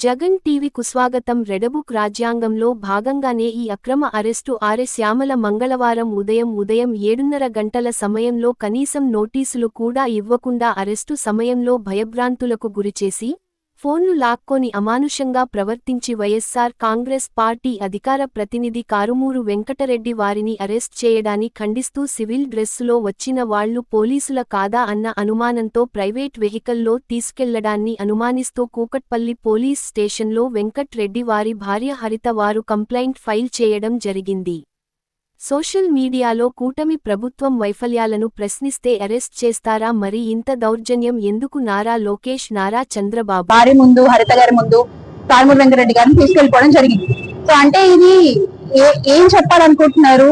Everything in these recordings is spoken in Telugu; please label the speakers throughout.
Speaker 1: జగన్ టీవీకు స్వాగతం. రెడబుక్ రాజ్యాంగంలో భాగంగానే ఈ అక్రమ అరెస్టు శ్యామల మంగళవారం ఉదయం 7:30 గంటల సమయంలో కనీసం నోటీసులు కూడా ఇవ్వకుండా అరెస్టు సమయంలో భయభ్రాంతులకు గురిచేసి ఫోన్లు లాక్కొని అమానుషంగా ప్రవర్తించి వైఎస్సార్ కాంగ్రెస్ పార్టీ అధికార ప్రతినిధి కారుమూరు వెంకటరెడ్డి వారిని అరెస్ట్ చేయడాన్ని ఖండిస్తూ సివిల్ డ్రెస్సులో వచ్చిన వాళ్లు పోలీసుల కాదా అన్న అనుమానంతో ప్రైవేట్ వెహికల్లో తీసుకెళ్లడాన్ని అనుమానిస్తూ కూకట్పల్లి పోలీస్ స్టేషన్లో వెంకట్ రెడ్డి వారి భార్య హరిత వారు కంప్లైంట్ ఫైల్ చేయడం జరిగింది. సోషల్ మీడియాలో కూటమి ప్రభుత్వం వైఫల్యాలను ప్రశ్నిస్తే అరెస్ట్ చేస్తారా? మరి ఇంత దౌర్జన్యం ఎందుకు? నారా లోకేష్, నారా చంద్రబాబు
Speaker 2: వారి ముందు, హరిత గారి ముందు కారుమూరు వెంకటరెడ్డి గారిని తీసుకెళ్లిపోవడం జరిగింది. సో అంటే ఇది ఏం చెప్పాలనుకుంటున్నారు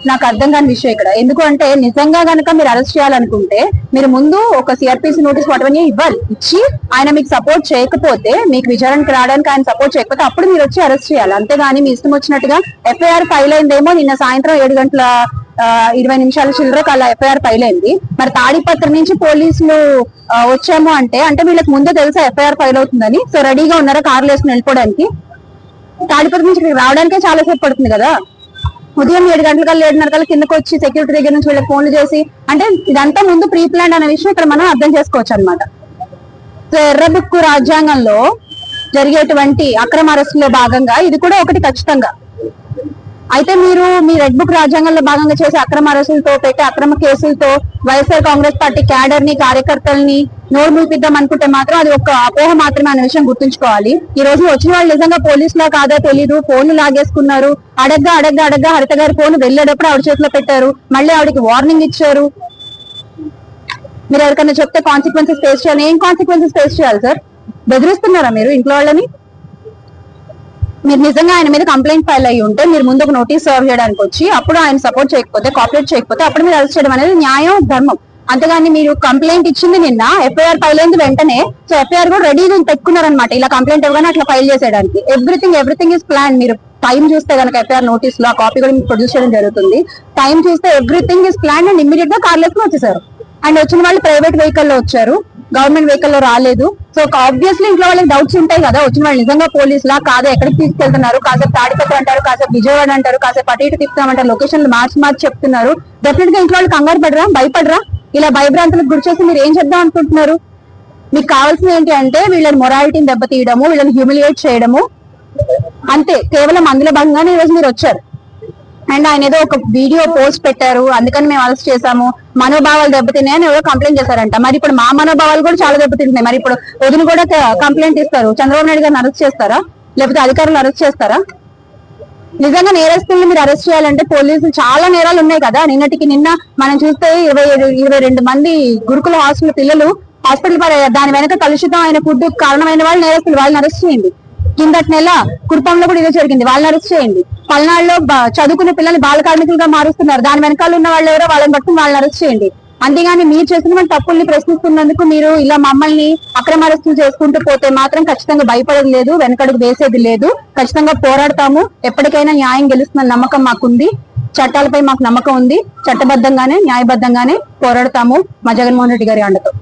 Speaker 2: నాకు అర్థం కాని విషయం ఇక్కడ. ఎందుకు అంటే నిజంగా గనక మీరు అరెస్ట్ చేయాలనుకుంటే మీరు ముందు ఒక సిఆర్పిసి నోటీస్ వాటివన్నీ ఇవ్వాలి. ఇచ్చి ఆయన మీకు సపోర్ట్ చేయకపోతే, మీకు విచారణకు రావడానికి ఆయన సపోర్ట్ చేయకపోతే అప్పుడు మీరు వచ్చి అరెస్ట్ చేయాలి. అంతేగాని మీ ఇష్టం వచ్చినట్టుగా ఎఫ్ఐఆర్ ఫైల్ అయిందేమో నిన్న సాయంత్రం 7:20 చిల్లరకు అలా ఎఫ్ఐఆర్ ఫైల్ అయింది. మరి తాడిపత్రి నుంచి పోలీసులు వచ్చాము అంటే వీళ్ళకి ముందే తెలుసా ఎఫ్ఐఆర్ ఫైల్ అవుతుందని? సో రెడీగా ఉన్నారా కార్లు వేసుకుని వెళ్ళిపోవడానికి? తాడిపత్రి నుంచి రావడానికే చాలా సేపు పడుతుంది కదా. ఉదయం 7 గంటల 7:30 కిందకు వచ్చి సెక్యూరిటీ దగ్గర నుంచి వీళ్ళకి ఫోన్లు చేసి, అంటే ఇదంతా ముందు ప్రీ ప్లాన్ అనే విషయం ఇక్కడ మనం అర్థం చేసుకోవచ్చు అనమాట. సో ఎర్రబుక్ రాజ్యాంగంలో జరిగేటువంటి అక్రమ అరెస్టులో భాగంగా ఇది కూడా ఒకటి ఖచ్చితంగా. అయితే మీరు మీ రెడ్ బుక్ రాజ్యాంగంలో భాగంగా చేసే అక్రమ అరెస్టులతో, పెట్టే అక్రమ కేసులతో వైఎస్ఆర్ కాంగ్రెస్ పార్టీ క్యాడర్ ని, కార్యకర్తల్ని నోరు మూపిద్దాం అనుకుంటే మాత్రం అది ఒక అపోహ మాత్రమే అనే విషయం గుర్తుంచుకోవాలి. ఈ రోజు వచ్చిన వాళ్ళు నిజంగా పోలీసులా కాదా తెలీదు. ఫోన్లు లాగేసుకున్నారు. అడగ్గా హరిత గారి ఫోన్ వెళ్ళేటప్పుడు ఆవిడ చేతిలో పెట్టారు. మళ్ళీ ఆవిడకి వార్నింగ్ ఇచ్చారు. మీరు ఎవరికైనా చెప్తే కాన్సిక్వెన్సెస్ ఫేస్ చేయాలి. ఏం కాన్సిక్వెన్సెస్ ఫేస్ చేయాలి సార్? బెదిరిస్తున్నారా మీరు ఇంట్లో వాళ్ళని? మీరు నిజంగా ఆయన మీద కంప్లైంట్ ఫైల్ అయ్యి ఉంటే మీరు ముందు ఒక నోటీస్ సర్వ్ చేయడానికి వచ్చి, అప్పుడు ఆయన సపోర్ట్ చేయకపోతే, కోఆపరేట్ చేయకపోతే అప్పుడు మీరు అరెస్ట్ చేయడం అనేది న్యాయం, ధర్మం. అంతేగాని మీరు కంప్లైంట్ ఇచ్చింది నిన్న, ఎఫ్ఐఆర్ ఫైల్ అయింది వెంటనే, సో ఎఫ్ఐఆర్ కూడా రెడీ పెట్టుకున్నారనమాట. ఇలా కంప్లైంట్ ఇవ్వగానే అట్లా ఫైల్ చేసేయడానికి ఎవ్రీథింగ్ ఇస్ ప్లాన్. మీరు టైం చూస్తే కనుక ఎఫ్ఐఆర్ నోటీస్ లో ఆ కాపీ కూడా మీకు ప్రొడ్యూస్ చేయడం జరుగుతుంది. టైం చూస్తే everything is plan and immediate గా కార్లు వేసుకుని వచ్చేసారు. అండ్ వచ్చిన వాళ్ళు ప్రైవేట్ వెహికల్ లో వచ్చారు, గవర్నమెంట్ వెహికల్ లో రాలేదు. సో ఆబ్వియస్లీ ఇంట్లో వాళ్ళకి డౌట్స్ ఉంటాయి కదా, వచ్చిన వాళ్ళు నిజంగా పోలీసులా కాదా, ఎక్కడికి తీసుకెళ్తున్నారు, కాసేపు తాడిపత్రి అంటారు, కాసేపు విజయవాడ అంటారు, కాసేపు అటు ఇటు తిప్పుతామంటారు, లొకేషన్లు మార్చి చెప్తున్నారు. డెఫినెట్ గా ఇంట్లో వాళ్ళు కంగారు పడరా, భయపడరా? ఇలా భయభ్రాంతులకు గురి చేసి మీరు ఏం చేద్దాం అనుకుంటున్నారు? మీకు కావాల్సింది ఏంటి అంటే వీళ్ళని మొరాలిటీని దెబ్బతీయడము, వీళ్ళని హ్యూమిలియేట్ చేయడము, అంతే. కేవలం అందులో భాగంగానే ఈ రోజు మీరు వచ్చారు. అండ్ ఆయన ఏదో ఒక వీడియో పోస్ట్ పెట్టారు, అందుకని మేము అరెస్ట్ చేశాము, మనోభావాలు దెబ్బతిన్నాయని ఎవరో కంప్లైంట్ చేశారంట. మరి ఇప్పుడు మా మనోభావాలు కూడా చాలా దెబ్బతింటున్నాయి. మరి ఇప్పుడు వదిన కూడా కంప్లైంట్ ఇస్తారు. చంద్రబాబు నాయుడు గారిని అరెస్ట్ చేస్తారా? లేకపోతే అధికారులు అరెస్ట్ చేస్తారా? నిజంగా నేరస్తుల్ని మీరు అరెస్ట్ చేయాలంటే పోలీసులు చాలా నేరాలు ఉన్నాయి కదా. నిన్న మనం చూస్తే 22 మంది గురుకుల హాస్టల్ పిల్లలు హాస్పిటల్ దాని వెనక కలుషితం అయిన ఫుడ్ కారణమైన వాళ్ళు నేరస్తులు, వాళ్ళని అరెస్ట్ చేయండి. కిందటి నెల కుర్పంలో కూడా ఇదే జరిగింది, వాళ్ళని అరెస్ట్ చేయండి. పల్నాడులో చదువుకునే పిల్లల్ని బాల కార్మికులుగా మారుస్తున్నారు, దాని వెనకాల ఉన్న వాళ్ళు ఎవరో వాళ్ళని పట్టుకుని వాళ్ళని అరెస్ట్ చేయండి. అంతేగాని మీరు చేసిన తప్పుల్ని ప్రశ్నిస్తున్నందుకు మీరు ఇలా మమ్మల్ని అక్రమ అరెస్టులు చేసుకుంటూ పోతే మాత్రం ఖచ్చితంగా భయపడేది లేదు, వెనకడుగు వేసేది లేదు. ఖచ్చితంగా పోరాడతాము. ఎప్పటికైనా న్యాయం గెలుస్తున్న నమ్మకం మాకుంది. చట్టాలపై మాకు నమ్మకం ఉంది. చట్టబద్ధంగానే, న్యాయబద్ధంగానే పోరాడతాము మా జగన్మోహన్ రెడ్డి గారి అండతో.